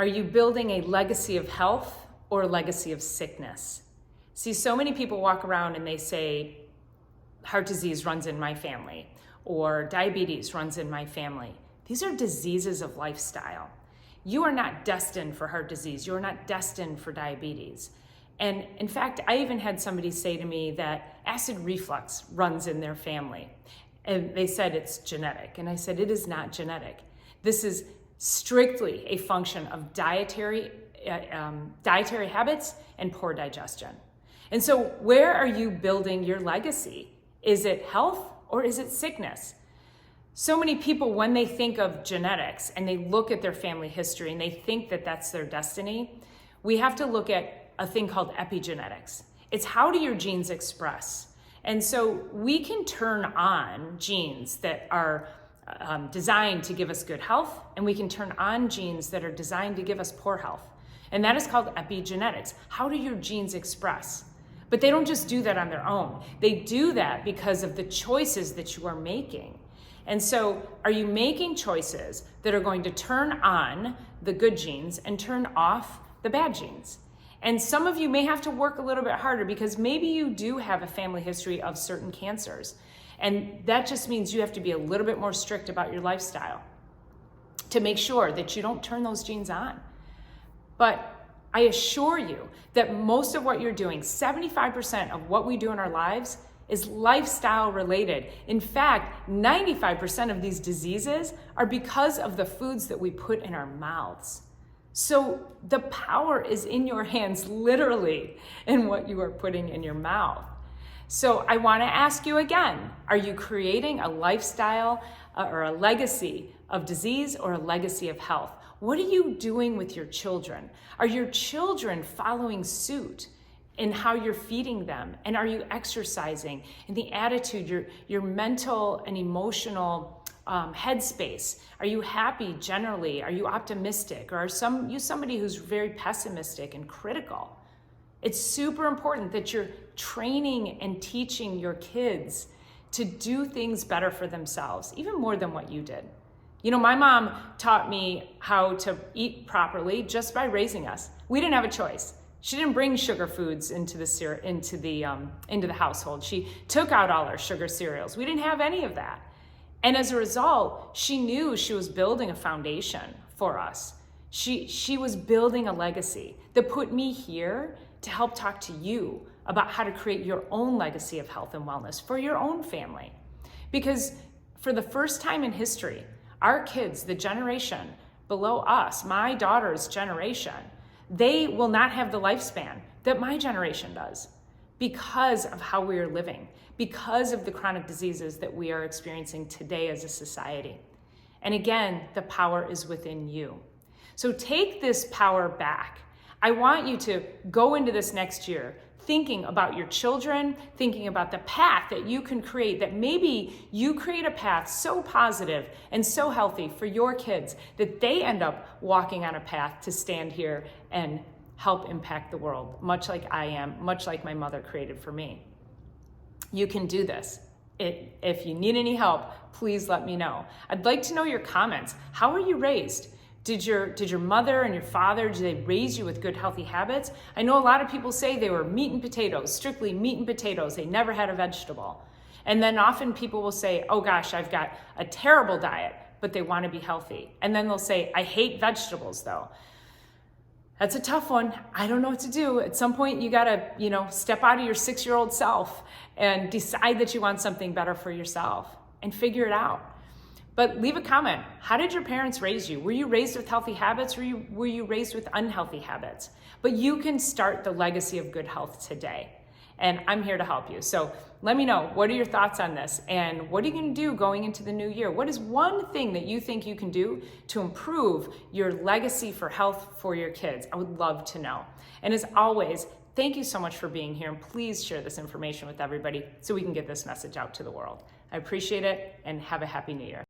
Are you building a legacy of health or a legacy of sickness? See, so many people walk around and they say, heart disease runs in my family, or diabetes runs in my family. These are diseases of lifestyle. You are not destined for heart disease. You are not destined for diabetes. And in fact, I even had somebody say to me that acid reflux runs in their family. And they said it's genetic. And I said, it is not genetic. This is strictly a function of dietary habits and poor digestion. And so where are you building your legacy? Is it health or is it sickness? So many people, when they think of genetics and they look at their family history and they think that that's their destiny, we have to look at a thing called epigenetics. It's how do your genes express? And so we can turn on genes that are designed to give us good health, and we can turn on genes that are designed to give us poor health. And that is called epigenetics. How do your genes express? But they don't just do that on their own. They do that because of the choices that you are making. And so are you making choices that are going to turn on the good genes and turn off the bad genes? And some of you may have to work a little bit harder because maybe you do have a family history of certain cancers. And that just means you have to be a little bit more strict about your lifestyle to make sure that you don't turn those genes on. But I assure you that most of what you're doing, 75% of what we do in our lives is lifestyle related. In fact, 95% of these diseases are because of the foods that we put in our mouths. So the power is in your hands, literally, in what you are putting in your mouth. So I want to ask you again, are you creating a lifestyle or a legacy of disease or a legacy of health? What are you doing with your children? Are your children following suit in how you're feeding them? And are you exercising? And the attitude, your mental and emotional headspace. Are you happy generally? Are you optimistic? Or are you somebody who's very pessimistic and critical? It's super important that you're training and teaching your kids to do things better for themselves, even more than what you did. You know, my mom taught me how to eat properly just by raising us. We didn't have a choice. She didn't bring sugar foods into the household. She took out all our sugar cereals. We didn't have any of that. And as a result, she knew she was building a foundation for us. She was building a legacy that put me here to help talk to you about how to create your own legacy of health and wellness for your own family. Because for the first time in history, our kids, the generation below us, my daughter's generation, they will not have the lifespan that my generation does because of how we are living, because of the chronic diseases that we are experiencing today as a society. And again, the power is within you. So take this power back. I want you to go into this next year thinking about your children, thinking about the path that you can create, that maybe you create a path so positive and so healthy for your kids that they end up walking on a path to stand here and help impact the world, much like I am, much like my mother created for me. You can do this. If you need any help, please let me know. I'd like to know your comments. How were you raised? Did your mother and your father, did they raise you with good, healthy habits? I know a lot of people say they were meat and potatoes, strictly meat and potatoes. They never had a vegetable. And then often people will say, oh gosh, I've got a terrible diet, but they want to be healthy. And then they'll say, I hate vegetables though. That's a tough one. I don't know what to do. At some point, you gotta, step out of your 6-year-old self and decide that you want something better for yourself and figure it out. But leave a comment. How did your parents raise you? Were you raised with healthy habits or were you raised with unhealthy habits? But you can start the legacy of good health today. And I'm here to help you. So let me know, what are your thoughts on this? And what are you gonna do going into the new year? What is one thing that you think you can do to improve your legacy for health for your kids? I would love to know. And as always, thank you so much for being here. And please share this information with everybody so we can get this message out to the world. I appreciate it and have a happy new year.